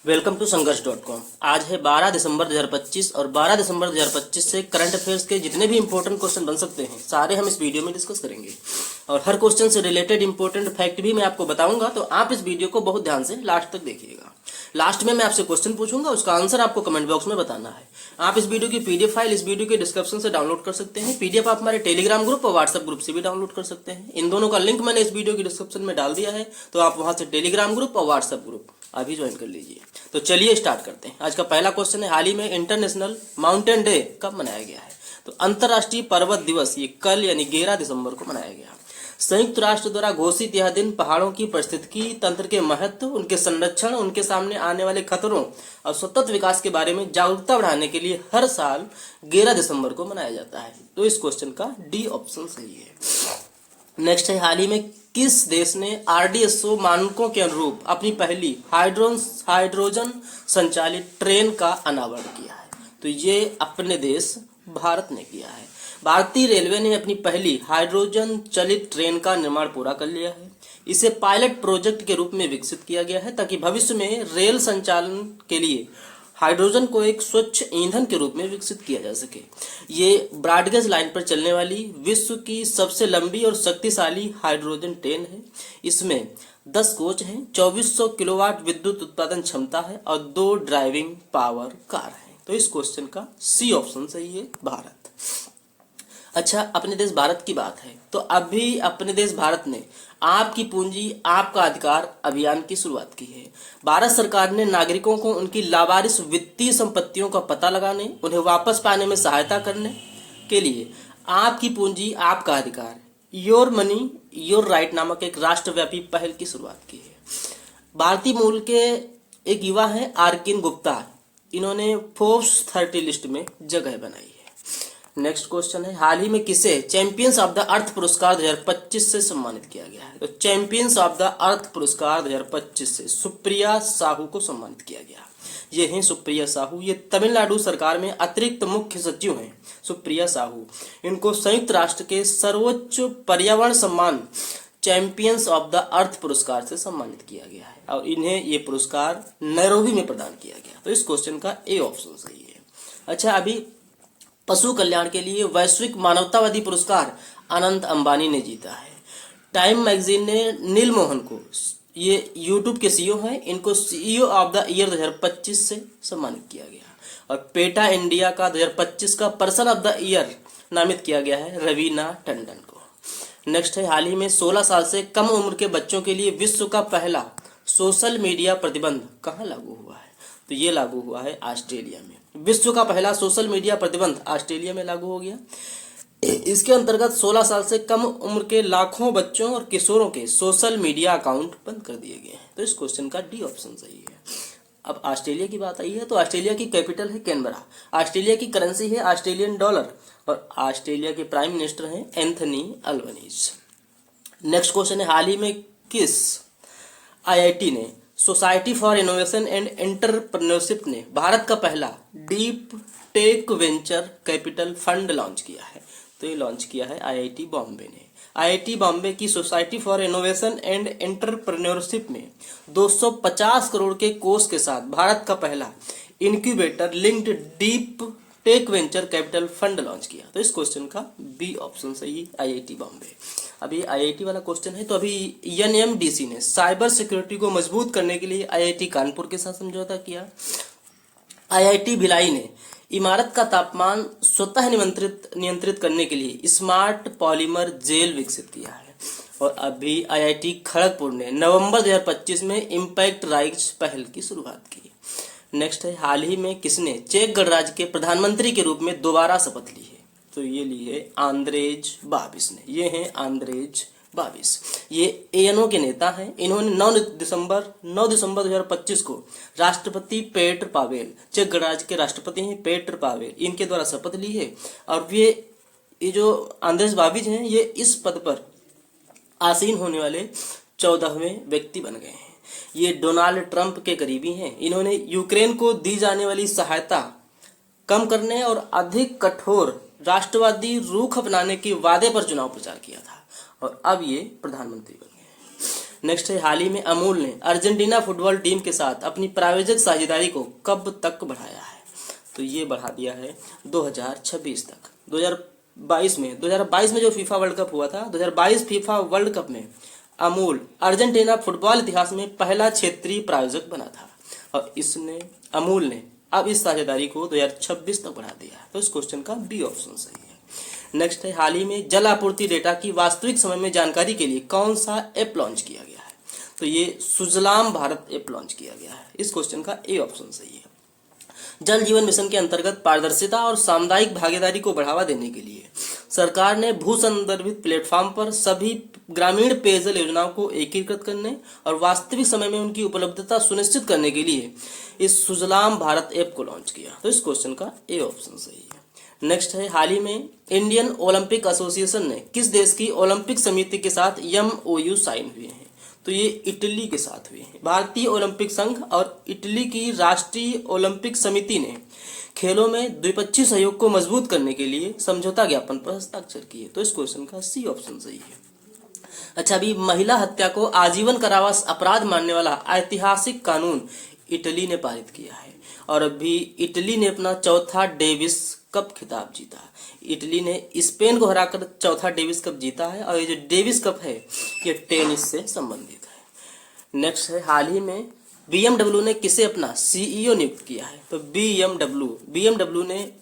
Welcome to संघर्ष.com। आज है 12 दिसंबर 2025 और 12 दिसंबर 2025 से करंट अफेयर्स के जितने भी इंपॉर्टेंट क्वेश्चन बन सकते हैं सारे हम इस वीडियो में डिस्कस करेंगे और हर क्वेश्चन से रिलेटेड इंपॉर्टेंट फैक्ट भी मैं आपको बताऊंगा, तो आप इस वीडियो को बहुत ध्यान से लास्ट तक देखिएगा। लास्ट में मैं आपसे क्वेश्चन पूछूंगा, उसका आंसर आपको कमेंट बॉक्स में बताना है। आप इस वीडियो की पीडीएफ फाइल इस वीडियो के डिस्क्रिप्शन से डाउनलोड कर सकते हैं। पीडीएफ आप हमारे टेलीग्राम ग्रुप और व्हाट्सएप ग्रुप से भी डाउनलोड कर सकते हैं। इन दोनों का लिंक मैंने इस वीडियो की डिस्क्रिप्शन में डाल दिया है, तो आप वहां से टेलीग्राम ग्रुप और व्हाट्सएप ग्रुप अभी ज्वाइन कर लीजिए। तो चलिए स्टार्ट करते हैं। आज का पहला क्वेश्चन है, हाल ही में इंटरनेशनल माउंटेन डे कब मनाया गया है? तो अंतर्राष्ट्रीय पर्वत दिवस ये कल यानी 11 दिसंबर को मनाया गया। संयुक्त राष्ट्र द्वारा घोषित यह दिन पहाड़ों की पारिस्थितिकी तंत्र के महत्व, उनके संरक्षण, उनके सामने आने वाले खतरों और सतत विकास के बारे में जागरूकता बढ़ाने के लिए हर साल 11 दिसंबर को मनाया जाता है। तो इस क्वेश्चन का डी ऑप्शन सही है। नेक्स्ट है, हाल ही में किस देश ने RDSO मानकों के अनुरूप अपनी पहली हाइड्रोजन संचालित ट्रेन का अनावरण किया है? तो ये अपने देश भारत ने किया है। भारतीय रेलवे ने अपनी पहली हाइड्रोजन चलित ट्रेन का निर्माण पूरा कर लिया है। इसे पायलट प्रोजेक्ट के रूप में विकसित किया गया है ताकि भविष्य में रेल संचालन के लिए हाइड्रोजन को एक स्वच्छ ईंधन के रूप में विकसित किया जा सके। ये ब्रॉडगेज लाइन पर चलने वाली विश्व की सबसे लंबी और शक्तिशाली हाइड्रोजन ट्रेन है। इसमें 10 कोच हैं, 2400 किलोवाट विद्युत उत्पादन क्षमता है और 2 ड्राइविंग पावर कार है। तो इस क्वेश्चन का सी ऑप्शन सही है, भारत। अच्छा, अपने देश भारत की बात है तो अभी अपने देश भारत ने आपकी पूंजी आपका अधिकार अभियान की शुरुआत की है। भारत सरकार ने नागरिकों को उनकी लावारिस वित्तीय संपत्तियों का पता लगाने, उन्हें वापस पाने में सहायता करने के लिए आपकी पूंजी आपका अधिकार, योर मनी योर राइट नामक एक राष्ट्रव्यापी पहल की शुरुआत की है। भारतीय मूल के एक युवा है आर्किन गुप्ता, इन्होंने फोर्ब्स 30 लिस्ट में जगह बनाई है। नेक्स्ट क्वेश्चन है, हाल ही में किसे चैंपियंस ऑफ द अर्थ पुरस्कार 2025 से सम्मानित किया गया है? तो चैंपियंस ऑफ द अर्थ पुरस्कार 2025 से सुप्रिया साहू को सम्मानित किया गया। ये हैं सुप्रिया साहू, ये तमिलनाडु सरकार में अतिरिक्त मुख्य सचिव हैं। सुप्रिया साहू, इनको संयुक्त राष्ट्र के सर्वोच्च पर्यावरण सम्मान चैंपियंस ऑफ द अर्थ पुरस्कार से सम्मानित किया गया है और इन्हें ये पुरस्कार नैरोबी में प्रदान किया गया। तो इस क्वेश्चन का ए ऑप्शन सही है। अच्छा, अभी पशु कल्याण के लिए वैश्विक मानवतावादी पुरस्कार अनंत अंबानी ने जीता है। टाइम मैगजीन ने नील मोहन को, ये यूट्यूब के सीईओ हैं, इनको सीईओ ऑफ द ईयर 2025 से सम्मानित किया गया और पेटा इंडिया का 2025 का पर्सन ऑफ द ईयर नामित किया गया है रवीना टंडन को। नेक्स्ट है, हाल ही में 16 साल से कम उम्र के बच्चों के लिए विश्व का पहला सोशल मीडिया प्रतिबंध कहाँ लागू हुआ है? तो ये लागू हुआ है ऑस्ट्रेलिया में। विश्व का पहला सोशल मीडिया प्रतिबंध ऑस्ट्रेलिया में लागू हो गया। इसके अंतर्गत 16 साल से कम उम्र के लाखों बच्चों और किशोरों के सोशल मीडिया अकाउंट बंद कर दिए गए हैं। तो इस क्वेश्चन का डी ऑप्शन सही है। अब ऑस्ट्रेलिया की बात आई है तो ऑस्ट्रेलिया की कैपिटल है कैनबरा, ऑस्ट्रेलिया की करेंसी है ऑस्ट्रेलियन डॉलर और ऑस्ट्रेलिया के प्राइम मिनिस्टर हैं एंथनी अल्बनीज। नेक्स्ट क्वेश्चन है, हाल ही में किस IIT ने society for innovation and entrepreneurship ने भारत का पहला deep tech venture capital fund launch किया है? तो ये लॉन्च किया है IIT बॉम्बे ने। IIT बॉम्बे की society for innovation and entrepreneurship में 250 करोड़ के कोष के साथ भारत का पहला incubator linked deep tech venture capital fund launch किया। तो इस क्वेश्चन का बी ऑप्शन सही, IIT बॉम्बे। अभी IIT वाला क्वेश्चन है तो अभी NMDC ने साइबर सिक्योरिटी को मजबूत करने के लिए IIT कानपुर के साथ समझौता किया। IIT भिलाई ने इमारत का तापमान स्वतः नियंत्रित करने के लिए स्मार्ट पॉलीमर जेल विकसित किया है। और अभी IIT खड़गपुर ने नवंबर 2025 में इम्पैक्ट राइट्स पहल की शुरुआत की। नेक्स्ट है, हाल ही में किसने चेक गणराज्य के प्रधानमंत्री के रूप में दोबारा शपथ ली है? तो ये ली है आंद्रेज बाबिस ने। ये हैं आंद्रेज बाबिस, ये ANO के नेता हैं। इन्होंने 9 दिसंबर 2025 को राष्ट्रपति पेट्र पावेल, चेक गणराज्य के राष्ट्रपति हैं पेट्र पावेल, इनके द्वारा शपथ ली है और ये जो आंद्रेज बाबिस हैं ये इस पद पर आसीन होने वाले 14वें व्यक्ति बन गए हैं। ये डोनाल्ड ट्रंप के करीबी हैं। इन्होंने यूक्रेन को दी जाने वाली सहायता कम करने और अधिक कठोर राष्ट्रवादी रुख अपनाने के वादे पर चुनाव प्रचार किया था और अब ये प्रधानमंत्री बन गए हैं। नेक्स्ट है हाल ही में अमूल ने अर्जेंटीना फुटबॉल टीम के साथ अपनी प्रायोजक साझेदारी को कब तक बढ़ाया है? तो ये बढ़ा दिया है 2026 तक। 2022 में जो फीफा वर्ल्ड कप हुआ था, 2022 फीफा वर्ल्ड कप में अमूल अर्जेंटीना फुटबॉल इतिहास में पहला क्षेत्रीय प्रायोजक बना था और अमूल ने अब इस साझेदारी को 2026 तक बढ़ा दिया है। तो इस क्वेश्चन का बी ऑप्शन सही है। नेक्स्ट है हाल ही में जल आपूर्ति डेटा की वास्तविक समय में जानकारी के लिए कौन सा ऐप लॉन्च किया गया है? तो ये सुजलाम भारत ऐप लॉन्च किया गया है। इस क्वेश्चन का ए ऑप्शन सही है। जल जीवन मिशन के अंतर्गत पारदर्शिता और सामुदायिक भागीदारी को बढ़ावा देने के लिए सरकार ने भू संदर्भित प्लेटफॉर्म पर सभी ग्रामीण पेयजल योजनाओं को एकीकृत करने और वास्तविक समय में उनकी उपलब्धता सुनिश्चित करने के लिए इस सुजलाम भारत ऐप को लॉन्च किया। तो इस क्वेश्चन का ए ऑप्शन सही है। नेक्स्ट है हाल ही में इंडियन ओलंपिक एसोसिएशन ने किस देश की ओलंपिक समिति के साथ MOU साइन हुए हैं? तो ये इटली के साथ हुए हैं। भारतीय ओलंपिक संघ और इटली की राष्ट्रीय ओलंपिक समिति ने खेलों में द्विपक्षीय सहयोग को मजबूत करने के लिए समझौता ज्ञापन पर हस्ताक्षर किए। तो इस क्वेश्चन का सी ऑप्शन सही है। अच्छा, अभी महिला हत्या को आजीवन कारावास अपराध मानने वाला ऐतिहासिक कानून इटली ने पारित किया है और अभी इटली ने अपना चौथा डेविस कप खिताब जीता। इटली ने स्पेन को हराकर चौथा डेविस कप जीता है और ये जो डेविस कप है ये टेनिस से संबंधित है। नेक्स्ट है हाल ही में BMW ने किसे अपना CEO नियुक्त किया है? तो BMW ने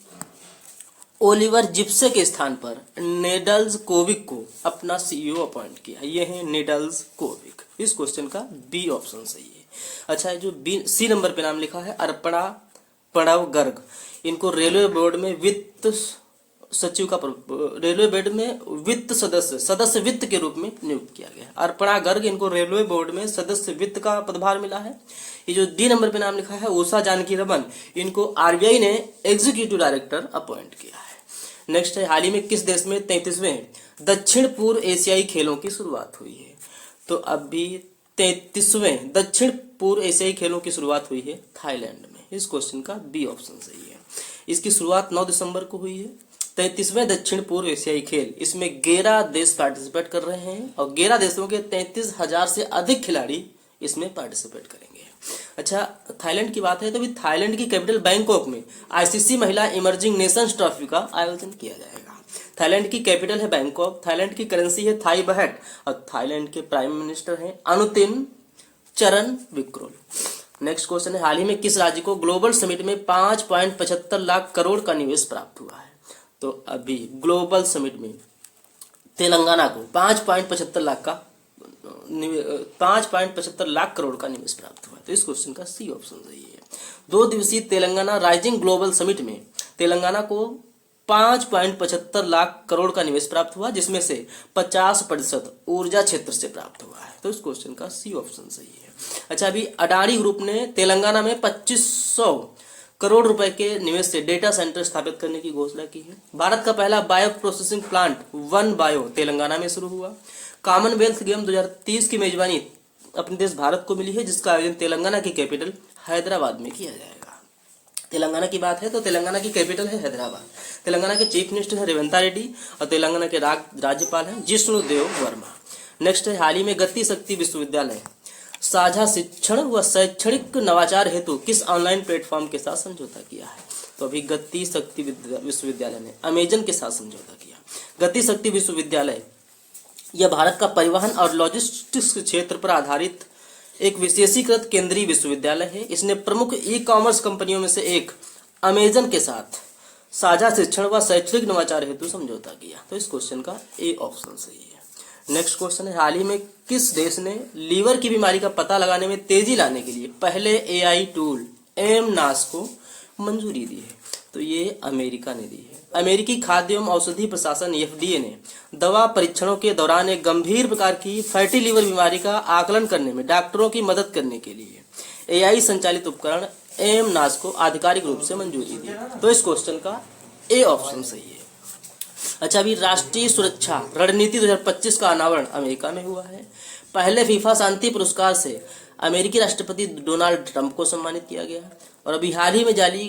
ओलिवर जिप्से के स्थान पर नेडल्स कोविक को अपना CEO अपॉइंट किया। ये है नेडल्स कोविक। इस क्वेश्चन का बी ऑप्शन सही है। अच्छा, जो सी नंबर पे नाम लिखा है अर्पणा प्रणव गर्ग, इनको रेलवे बोर्ड में वित्त सचिव का रेलवे बोर्ड में वित्त सदस्य वित्त के रूप में नियुक्त किया गया। अर्पणा गर्ग, इनको रेलवे बोर्ड में सदस्य वित्त का पदभार मिला है। ये जो डी नंबर पे नाम लिखा है उषा जानकी रमन, इनको RBI ने एग्जीक्यूटिव डायरेक्टर अपॉइंट किया है। नेक्स्ट है हाल ही में किस देश में 33वें दक्षिण पूर्व एशियाई खेलों की शुरुआत हुई है? तो अभी 33वें दक्षिण पूर्व एशियाई खेलों की शुरुआत हुई है थाईलैंड में। इस क्वेश्चन का बी ऑप्शन सही है। इसकी शुरुआत 9 दिसंबर को हुई है। 33वें दक्षिण पूर्व एशियाई खेल, इसमें 11 देश पार्टिसिपेट कर रहे हैं और 11 देशों के 33,000 से अधिक खिलाड़ी इसमें पार्टिसिपेट करेंगे। अच्छा, थाईलैंड की बात है तो भी थाईलैंड की कैपिटल बैंकॉक में ICC महिला इमर्जिंग नेशंस ट्रॉफी का आयोजन किया जाएगा। थाईलैंड की कैपिटल है बैंकॉक, थाईलैंड की करेंसी है थाई बहट और थाईलैंड के प्राइम मिनिस्टर हैं अनुतिन चरण विक्रोल। नेक्स्ट क्वेश्चन है हाल ही में किस राज्य को ग्लोबल समिट में 5.75 लाख करोड़ का निवेश प्राप्त हुआ है? तो अभी ग्लोबल समिट में तेलंगाना को 5.75 लाख करोड़ का निवेश प्राप्त हुआ। तो इस क्वेश्चन का सी ऑप्शन सही है। 2 दिवसीय तेलंगाना राइजिंग ग्लोबल समिट में तेलंगाना को 5.75 लाख करोड़ का निवेश प्राप्त हुआ, जिसमें से 50% ऊर्जा क्षेत्र से प्राप्त हुआ है। तो इस क्वेश्चन का सी ऑप्शन सही है। अच्छा, अभी अडानी ग्रुप ने तेलंगाना में 2500 करोड़ रुपए के निवेश से डेटा सेंटर स्थापित करने की घोषणा की है। भारत का पहला bio processing plant one bio Telangana में शुरू हुआ। कॉमनवेल्थ गेम 2030 की मेजबानी अपने देश भारत को मिली है, जिसका आयोजन तेलंगाना की कैपिटल हैदराबाद में किया जाएगा। तेलंगाना की बात है तो तेलंगाना की कैपिटल है हैदराबाद। तेलंगाना के चीफ मिनिस्टर है रेवंत रेड्डी और तेलंगाना के राज्यपाल हैं जिष्णु देव वर्मा। नेक्स्ट है हाल ही में गति शक्ति विश्वविद्यालय साझा शिक्षण व शैक्षणिक नवाचार हेतु किस ऑनलाइन प्लेटफॉर्म के साथ समझौता किया है? तो अभी गति शक्ति विश्वविद्यालय ने अमेजन के साथ समझौता किया। गति शक्ति विश्वविद्यालय यह भारत का परिवहन और लॉजिस्टिक्स क्षेत्र पर आधारित एक विशेषीकृत केंद्रीय विश्वविद्यालय है। इसने प्रमुख ई-कॉमर्स कंपनियों में से एक अमेजन के साथ साझा शिक्षण व शैक्षणिक नवाचार हेतु समझौता किया। तो इस क्वेश्चन का ए ऑप्शन सही है। नेक्स्ट क्वेश्चन है हाल ही में किस देश ने लीवर की बीमारी का पता लगाने में तेजी लाने के लिए पहले AI टूल एमनास को मंजूरी दी है? तो ये अमेरिका ने दी है। अमेरिकी खाद्य एवं औषधि प्रशासन FDA ने दवा परीक्षणों के दौरान एक गंभीर प्रकार की फैटी लीवर बीमारी का आकलन करने में डॉक्टरों की मदद करने के लिए AI संचालित उपकरण एमनास को आधिकारिक रूप से मंजूरी दी। तो इस क्वेश्चन का ए ऑप्शन सही है। अच्छा, अभी राष्ट्रीय सुरक्षा रणनीति 2025 का अनावरण अमेरिका में हुआ है। पहले फीफा शांति पुरस्कार से अमेरिकी राष्ट्रपति डोनाल्ड ट्रंप को सम्मानित किया गया और अभी हाल ही में जारी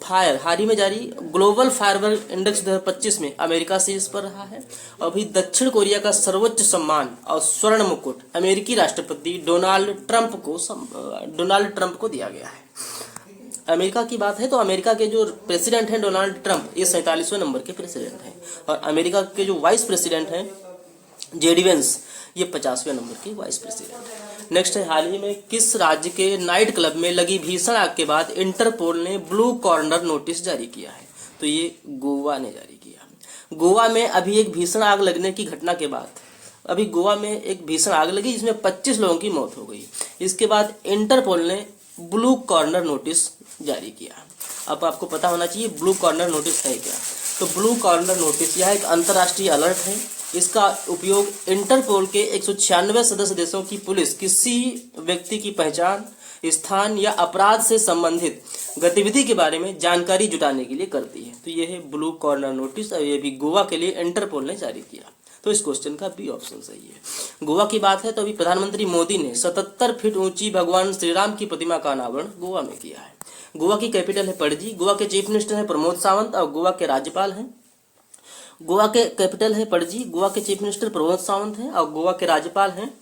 फायर हाल ही में जारी ग्लोबल फायरवर्क इंडेक्स 2025 में अमेरिका शीर्ष पर रहा है। अभी दक्षिण कोरिया का सर्वोच्च सम्मान और स्वर्ण मुकुट अमेरिकी राष्ट्रपति डोनाल्ड ट्रंप को दिया गया है। अमेरिका की बात है तो अमेरिका के जो प्रेसिडेंट हैं डोनाल्ड ट्रंप, ये 47वें नंबर के प्रेसिडेंट हैं, और अमेरिका के जो वाइस प्रेसिडेंट हैं जेडी वेंस, ये 50वें नंबर के वाइस प्रेसिडेंट हैं। नेक्स्ट है, हाल ही में किस राज्य के नाइट क्लब में लगी भीषण आग के बाद इंटरपोल ने ब्लू कॉर्नर नोटिस जारी किया है? तो ये गोवा ने जारी किया। गोवा में अभी एक भीषण आग लगने की घटना के बाद अभी गोवा में एक भीषण आग लगी जिसमें 25 लोगों की मौत हो गई। इसके बाद इंटरपोल ने ब्लू कॉर्नर नोटिस जारी किया। अब आपको पता होना चाहिए ब्लू कॉर्नर नोटिस है क्या। तो ब्लू कॉर्नर नोटिस यह एक अंतर्राष्ट्रीय अलर्ट है। इसका उपयोग इंटरपोल के 196 सदस्य देशों की पुलिस किसी व्यक्ति की पहचान, स्थान या अपराध से संबंधित गतिविधि के बारे में जानकारी जुटाने के लिए करती है। तो यह है ब्लू कॉर्नर नोटिस, और यह भी गोवा के लिए इंटरपोल ने जारी किया। तो इस क्वेश्चन का बी ऑप्शन सही है। गोवा की बात है तो अभी प्रधानमंत्री मोदी ने 77 फीट ऊंची भगवान श्री राम की प्रतिमा का अनावरण गोवा में किया है। गोवा की कैपिटल है पणजी। गोवा के चीफ मिनिस्टर है प्रमोद सावंत और गोवा के राज्यपाल हैं। गोवा के कैपिटल है पणजी, गोवा के चीफ मिनिस्टर प्रमोद सावंत हैं और गोवा के राज्यपाल हैं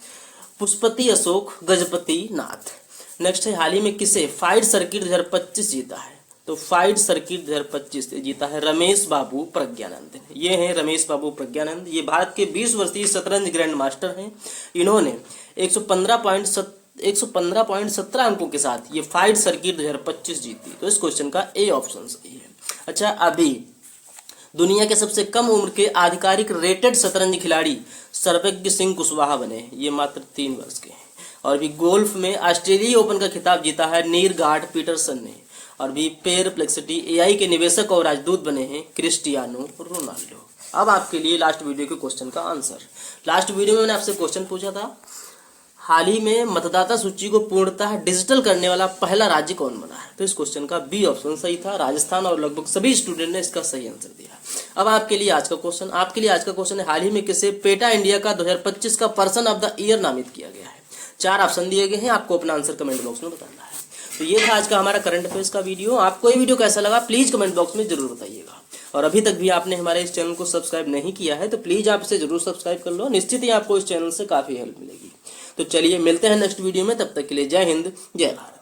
पुष्पति अशोक गजपति नाथ। नेक्स्ट है, हाल ही में किसे फाइड सर्किट 2025 जीता है? तो फाइड सर्किट 2025 जीता है रमेश बाबू प्रज्ञानंद। ये हैं रमेश बाबू प्रज्ञानंद। ये भारत के 20 वर्षीय शतरंज ग्रैंड मास्टर हैं। इन्होंने 115.17 अंकों के साथ ये फाइड सर्किट 2025 जीती। तो इस क्वेश्चन का ए ऑप्शन सही है। अच्छा, अभी दुनिया के सबसे कम उम्र के आधिकारिक रेटेड शतरंज खिलाड़ी सर्वज्ञ सिंह कुशवाहा बने। ये मात्र 3 वर्ष के हैं। और भी गोल्फ में ऑस्ट्रेलिया ओपन का खिताब जीता है नीरगार्ड पीटरसन ने। और भी पेरप्लेक्सिटी एआई के निवेशक और राजदूत बने हैं क्रिस्टियानो रोनाल्डो। अब आपके लिए लास्ट वीडियो के क्वेश्चन का आंसर। लास्ट वीडियो में मैंने आपसे क्वेश्चन पूछा था, हाल ही में मतदाता सूची को पूर्णतः डिजिटल करने वाला पहला राज्य कौन बना है? तो इस क्वेश्चन का बी ऑप्शन सही था, राजस्थान, और लगभग सभी स्टूडेंट ने इसका सही आंसर दिया। अब आपके लिए आज का क्वेश्चन है, हाल ही में किसे पेटा इंडिया का 2025 का पर्सन ऑफ द ईयर नामित किया गया है? 4 ऑप्शन दिए गए हैं, आपको अपना आंसर कमेंट बॉक्स में बताना है। तो ये था आज का हमारा करंट अफेयर्स का वीडियो। आपको ये वीडियो कैसा लगा प्लीज कमेंट बॉक्स में जरूर बताइएगा। और अभी तक भी आपने हमारे इस चैनल को सब्सक्राइब नहीं किया है तो प्लीज आप इसे जरूर सब्सक्राइब कर लो। निश्चित ही आपको इस चैनल से काफी हेल्प मिलेगी। तो चलिए मिलते हैं नेक्स्ट वीडियो में, तब तक के लिए जय हिंद जय भारत।